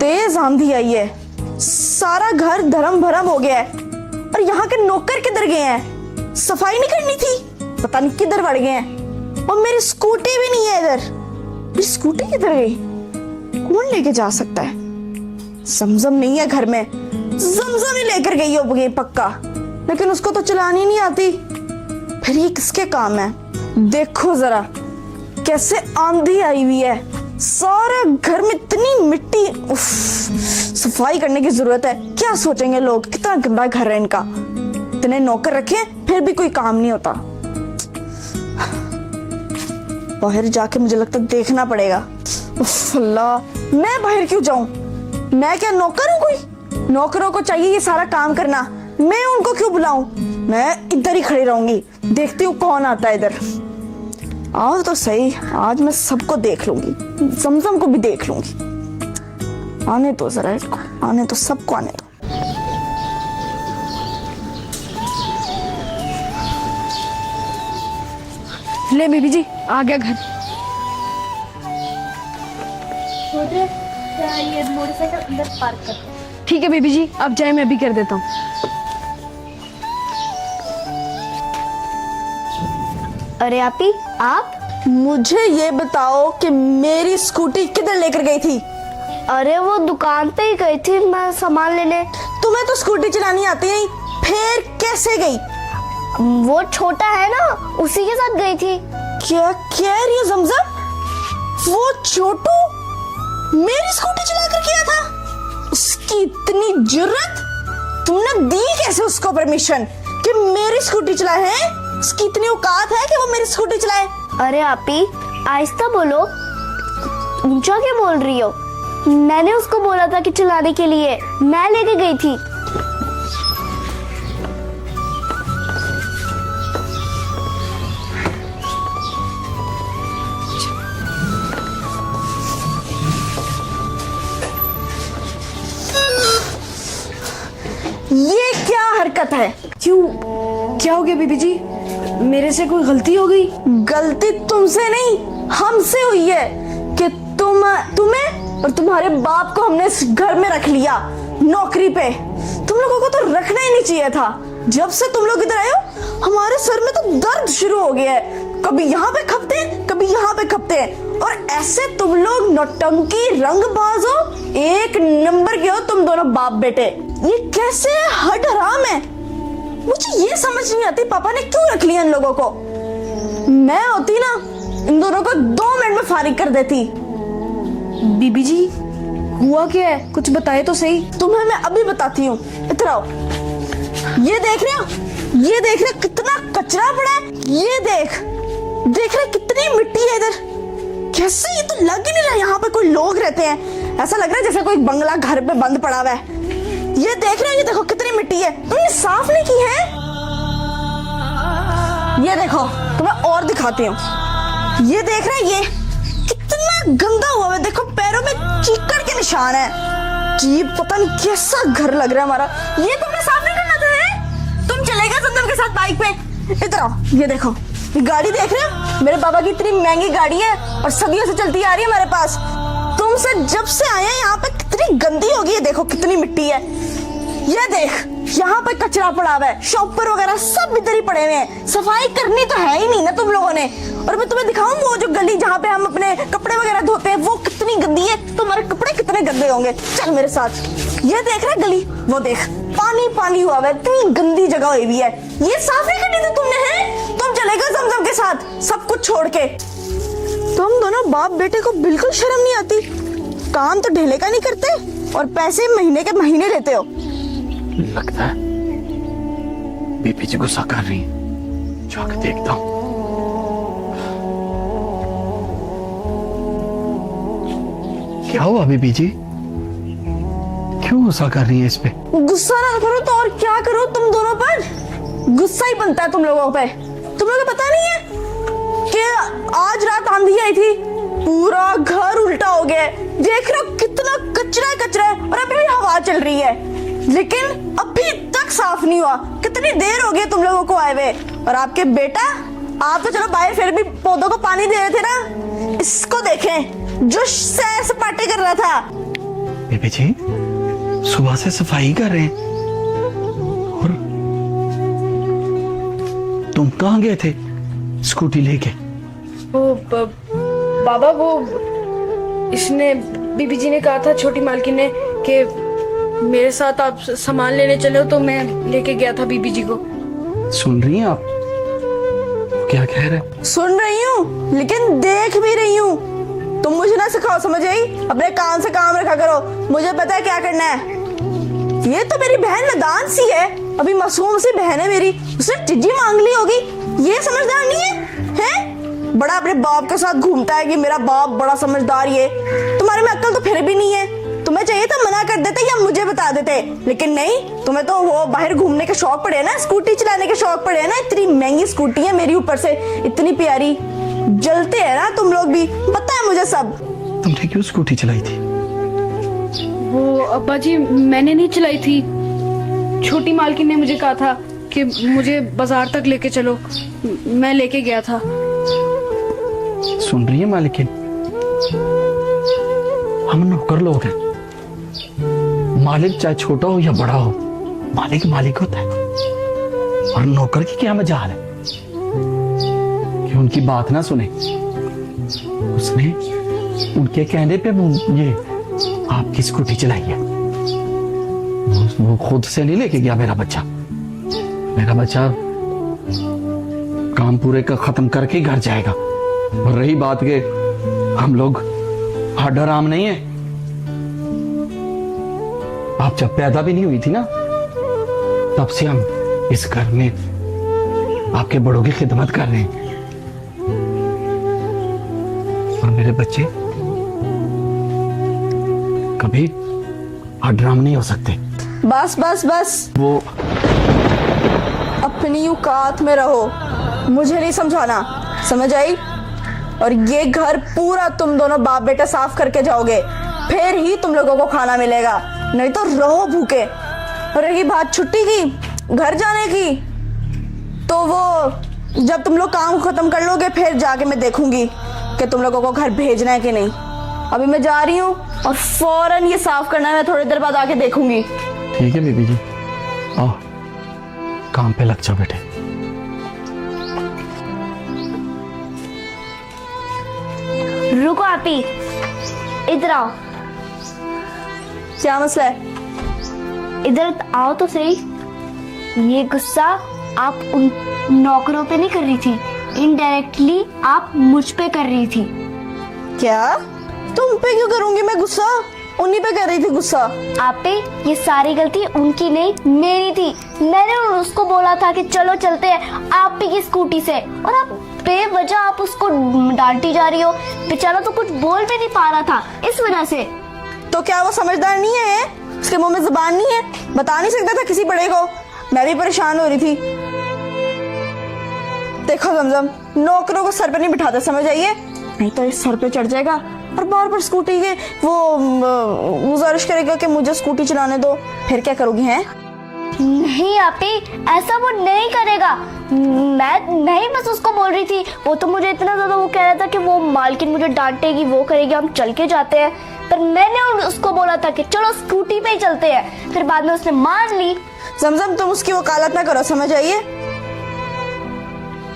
तेज आंधी आई है, सारा घर धर्म भरम हो गया है। और यहाँ के नौकर किधर गए हैं? सफाई नहीं करनी थी, पता नहीं किधर बढ़ गए हैं। और मेरी स्कूटी भी नहीं है इधर। मेरी स्कूटी किधर गई? कौन लेके जा सकता है? जमजम नहीं है घर में, जमजम ही लेकर गई होगी पक्का, लेकिन उसको तो चलानी नहीं आती। फिर ये किसके काम है? देखो जरा कैसे आंधी आई हुई है, सारा घर में इतनी मिट्टी। उफ, सफाई करने की जरूरत है। क्या सोचेंगे लोग, कितना गंदा घर है इनका। इतने नौकर रखे फिर भी कोई काम नहीं होता। बाहर जाके मुझे लगता है देखना पड़ेगा। उफ अल्लाह, मैं बाहर क्यों जाऊं? मैं क्या नौकर हूं कोई? नौकरों को चाहिए ये सारा काम करना, मैं उनको क्यों बुलाऊं? मैं इधर ही खड़ी रहूंगी, देखती हूँ कौन आता है इधर। आओ तो सही, आज मैं सबको देख लूंगी, जमजम को भी देख लूंगी। आने तो जरा इसको, आने तो, सबको आने दो। ले बेबी जी, आ गया घर। ये मोटरसाइकिल अंदर पार्क कर। ठीक है बेबी जी, आप जाए, मैं अभी कर देता हूँ। अरे आपी, आप मुझे ये बताओ कि मेरी स्कूटी किधर लेकर गई थी? अरे वो दुकान पे ही गई थी मैं सामान लेने। तुम्हें तो स्कूटी चलानी आती नहीं, फिर कैसे गई? वो छोटा है ना, उसी के साथ गई थी। क्या कह रही हो जमजम? वो छोटू मेरी स्कूटी चलाकर किया था? उसकी इतनी जुर्रत! तुमने दी कैसे उसको परमिशन कि मेरी स्कूटी चलाए? है उसकी इतनी औकात है कि वो मेरी स्कूटी चलाए? अरे आपी, आहिस्ता बोलो, ऊंचा क्यों बोल रही हो? मैंने उसको बोला था कि चलाने के लिए, मैं लेके गई थी। ये क्या हरकत है? क्यों, क्या हो गया बेबी जी? मेरे से कोई गलती हो गई? गलती तुमसे नहीं, हमसे हुई है कि तुम्हें और तुम्हारे बाप को हमने इस घर में रख लिया नौकरी पे। तुम लोगों को तो रखना ही नहीं चाहिए था। जब से तुम लोग इधर आए हो, हमारे सर में तो दर्द शुरू हो गया है। कभी यहाँ पे खपते हैं, कभी यहाँ पे खपते हैं। और ऐसे तुम लोग नौटंकी रंगबाज हो, एक नंबर के हो तुम दोनों बाप बेटे। ये कैसे हद हराम है, मुझे ये समझ नहीं आती पापा ने क्यों रख लिया इन लोगों को। मैं होती ना, इन दोनों को 2 मिनट में फारिग कर देती। बीबी जी, हुआ क्या है? कुछ बताए तो सही। तुम्हें मैं अभी बताती हूँ, इधर आओ। ये देख रहे हो, ये देख रहे हो कितना कचरा पड़ा है? ये देख रहे कितनी मिट्टी है इधर। कैसे, ये तो लग ही नहीं रहा यहाँ पे कोई लोग रहते हैं। ऐसा लग रहा है जैसे कोई बंगला घर पे बंद पड़ा हुआ है। ये देख रहे हो, ये देखो कितनी मिट्टी है, तुमने साफ नहीं की है। ये देखो, तुम्हें और दिखाती हूँ। ये देख रहे हैं, ये कितना गंदा हुआ है। देखो पैरों में कीचड़ के निशान है। ये पता नहीं कैसा घर लग रहा है हमारा। ये तुमने साफ नहीं करना था है? तुम चलेगा जमजम के साथ बाइक पे? इधर आओ, ये देखो, ये गाड़ी देख रहे हो? मेरे बाबा की इतनी महंगी गाड़ी है और सदियों से चलती आ रही है हमारे पास। तुमसे जब से आए हैं यहाँ पे कितनी गंदी होगी। ये देखो कितनी मिट्टी है। ये देख, यहाँ पे कचरा पड़ा हुआ है, शॉपर वगैरह सब इधर ही पड़े हुए हैं। सफाई करनी तो है ही नहीं ना तुम लोगों ने। और मैं तुम्हें दिखाऊं वो जो गली जहाँ पे हम अपने कपड़े वगैरह धोते हैं, वो कितनी गंदी है। तुम्हारे कपड़े कितने गंदे होंगे, चल मेरे साथ। ये देख रहे गली, वो देख पानी पानी हुआ है, इतनी गंदी जगह हुई है। ये साफ नहीं करनी थी तुमने, है? तुम चलेगा जमजम के साथ सब कुछ छोड़ के। तुम दोनों बाप बेटे को बिल्कुल शर्म नहीं आती। काम तो ढेले का नहीं करते और पैसे महीने के महीने लेते हो। लगता है बीबी जी गुस्सा कर रही है, जाकर देखता हूं। क्या हुआ बीबी जी, क्यों गुस्सा कर रही है इस पे? गुस्सा ना करो तो और क्या करो, तुम दोनों पर गुस्सा ही बनता है तुम लोगों पे। तुम लोगों को पता नहीं है कि आज रात आंधी आई थी, पूरा घर उल्टा हो गया। देख रहे हो कितना कचरा कचरा है और अभी भी हवा चल रही है, लेकिन अभी तक साफ नहीं हुआ। कितनी देर हो गई तुम लोगों को आए हुए। और आपके बेटा, आप तो चलो बाहर फिर भी पौधों को पानी दे रहे थे ना, इसको देखें जो सैर सपाटे कर रहा था। बेबी जी सुबह से सफाई कर रहे हैं और तुम कहाँ गए थे स्कूटी लेके? बाबा वो इसने बीबी जी ने कहा था छोटी मालकिन ने कि मेरे साथ आप सामान लेने चले हो, तो मैं लेके गया था बीबी जी को। सुन रही हैं आप क्या कह रहे? सुन रही हूँ लेकिन देख भी रही हूँ। तुम मुझे ना सिखाओ, समझ आई? अपने काम से काम रखा करो, मुझे पता है क्या करना है। ये तो मेरी बहन नादान सी है, अभी मासूम सी बहन है मेरी, उसने चिज्जी मांग ली होगी। ये समझदार नहीं है, हैं? बड़ा अपने बाप के साथ घूमता है कि मेरा बाप बड़ा समझदार ये। तुम्हारे में अक्ल तो फिर भी नहीं है। तुम्हें चाहिए तो मना कर देते या मुझे बता देते, लेकिन नहीं, तुम्हें तो वो बाहर घूमने के शौक पड़े ना, स्कूटी चलाने के शौक पड़े ना। इतनी महंगी स्कूटी है मेरी, ऊपर से इतनी प्यारी। जलते है ना तुम लोग भी, पता है मुझे सब। तुमने क्यों स्कूटी चलाई थी? वो अब्बा जी मैंने नहीं चलाई थी, छोटी मालकिन ने मुझे कहा था कि मुझे बाजार तक लेके चलो, मैं लेके गया था। सुन रही है मालिकिन, हम नौकर लोग हैं। मालिक चाहे छोटा हो या बड़ा हो, मालिक मालिक होता है। और नौकर की क्या मजाल है कि उनकी बात ना सुने। उसने उनके कहने पे ये आपकी स्कूटी चलाई है। वो खुद से नहीं लेके गया मेरा बच्चा। मेरा बच्चा काम पूरे का खत्म करके घर जाएगा। और रही बात के हम लोग हड्डा राम नहीं है। आप जब पैदा भी नहीं हुई थी ना, तब से हम इस घर में आपके बड़ों की खिदमत कर रहे हैं। और मेरे बच्चे कभी हड्राम नहीं हो सकते। बस बस बस, वो अपनी औकात में रहो, मुझे नहीं समझाना, समझ आई? और ये घर पूरा तुम दोनों बाप बेटा साफ करके जाओगे, फिर ही तुम लोगों को खाना मिलेगा, नहीं तो रहो भूखे। और रही बात छुट्टी की, घर जाने की, तो वो जब तुम लोग काम खत्म कर लोगे फिर जाके मैं देखूंगी कि तुम लोगों को घर भेजना है कि नहीं। अभी मैं जा रही हूँ और फौरन ये साफ करना है, मैं थोड़ी देर बाद आके देखूंगी। ठीक है बीबी जी, आओ काम पे लग जाओ बेटे। रुको आपी, इधर आओ। क्या मसला है? इधर आओ तो सही। ये गुस्सा आप उन नौकरों पे नहीं कर रही थी, इनडायरेक्टली आप मुझ पे कर रही थी। क्या? तुम पे क्यों करूंगी मैं गुस्सा? उन्हीं पे कर रही थी गुस्सा। आप पे ये सारी गलती उनकी नहीं मेरी थी। मैंने उसको बोला था कि चलो चलते हैं आप ही की स्कूटी से, और आप बेवजह आप उसको डांटी जा रही हो। बेचारा तो कुछ बोल भी नहीं पा रहा था इस वजह से। तो क्या वो समझदार नहीं है? उसके मुंह में जुबान नहीं है? बता नहीं सकता था किसी बड़े को? मैं भी परेशान हो रही थी। देखो जमजम, नौकरों को सर पे नहीं बिठाते, समझ आइए? नहीं तो इस सर पे चढ़ जाएगा और बार बार स्कूटी के वो गुजारिश करेगा कि मुझे स्कूटी चलाने दो। फिर क्या करोगी? हैं? नहीं आपी, ऐसा वो नहीं करेगा। मैं नहीं बस उसको बोल रही थी, वो तो मुझे इतना ज्यादा वो कह रहा था कि वो मालकिन मुझे डांटेगी, वो करेगी, हम चल के जाते हैं। पर मैंने उसको बोला था कि चलो स्कूटी पे ही चलते हैं, फिर बाद में उसने मान ली। जमजम तुम उसकी वकालत ना करो, समझ आइए?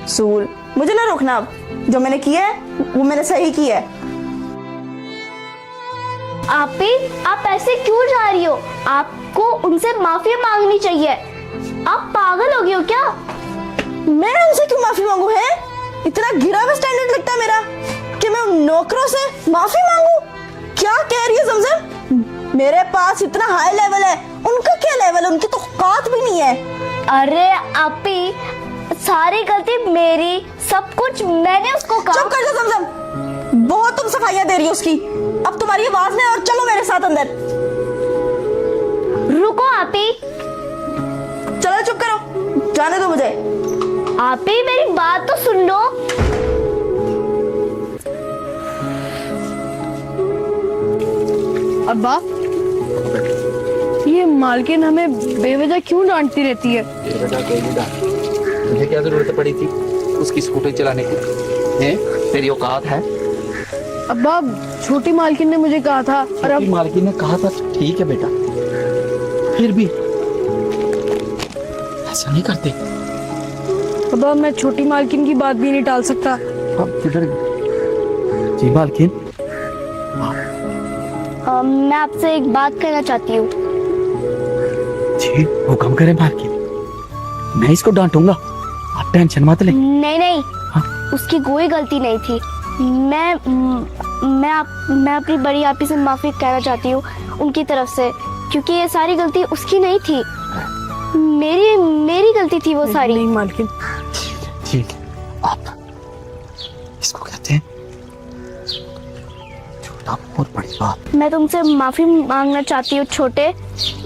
सूल, मुझे ना रोकना। अब जो मैंने किया है वो मैंने सही किया है। आपी, आप ऐसे क्यों जा रही हो? आपको उनसे माफी मांगनी चाहिए। आप पागल हो गए हो क्या? मैं उनसे क्यों माफी मांगू? है इतना गिरा हुआ स्टैंडर्ड लगता है मेरा कि मैं उन नौकरों से माफी मांगू? क्या कह रही है जमजम? मेरे पास इतना हाई लेवल है, उनका क्या लेवल है? उनकी तो औकात भी नहीं है। अरे आपी, सारी गलती मेरी, सब कुछ मैंने उसको कहा। चुप कर जा जमजम, बहुत तुम सफाइयां दे रही हो उसकी। अब तुम्हारी आवाज नहीं, और चलो मेरे साथ अंदर। रुको आपी। चलो चुप करो, जाने दो मुझे। आपी मेरी बात तो सुन लो। अब्बा, ये मालकिन हमें बेवजह क्यों डांटती रहती है? तुझे क्या जरूरत पड़ी थी उसकी स्कूटी चलाने की? हैं? तेरी औकात है? अब्बा छोटी मालकिन ने मुझे कहा था और अब मालकिन ने कहा था ठीक है बेटा, फिर भी ऐसा नहीं करते। अब्बा मैं छोटी मालकिन की बात भी नहीं टाल सकता। अब किधर जी मालकिन? मैं आपसे एक बात कहना चाहती हूँ। जी हुक्म करें मालकिन, मैं इसको डांटूंगा, आप टेंशन मत ले। नहीं नहीं, हाँ? उसकी कोई गलती नहीं थी। मैं अपनी बड़ी आपी से माफी कहना चाहती हूँ उनकी तरफ से, क्योंकि ये सारी गलती उसकी नहीं थी, मेरी गलती थी वो सारी। नहीं मालकिन, ठीक, आप इसको कहते हैं छोटा और बड़ी बात। मैं तुमसे माफी मांगना चाहती हूँ छोटे,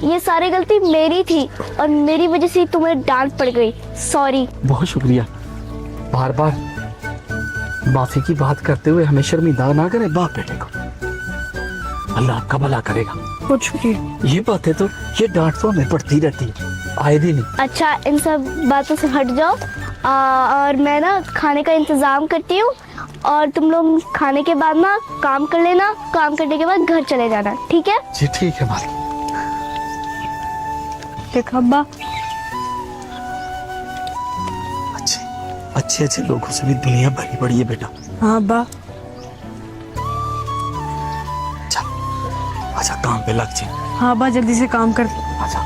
ये सारी गलती मेरी थी और मेरी वजह से तुम्हें डांट पड़ गई। सॉरी। बहुत शुक्रिया। बार बार माफी की बात करते हुए हमें शर्मिंदा ना करें बाप बेटे को, अल्लाह आपका भला करेगा। बहुत शुक्रिया। ये बातें तो, ये डांट तो हमें पड़ती रहती है आए दिन। अच्छा इन सब बातों से हट जाओ, और मैं ना खाने का इंतजाम करती हूँ, और तुम लोग खाने के बाद ना काम कर लेना, काम करने के बाद घर चले जाना, ठीक है? जी ठीक है मालिक। देखा अब्बा, अच्छे अच्छे लोगों से भी दुनिया भरी पड़ी है बेटा। हाँ अब्बा। चल आजा काम पे लग जाए। हाँ अब्बा जल्दी से काम कर। आजा।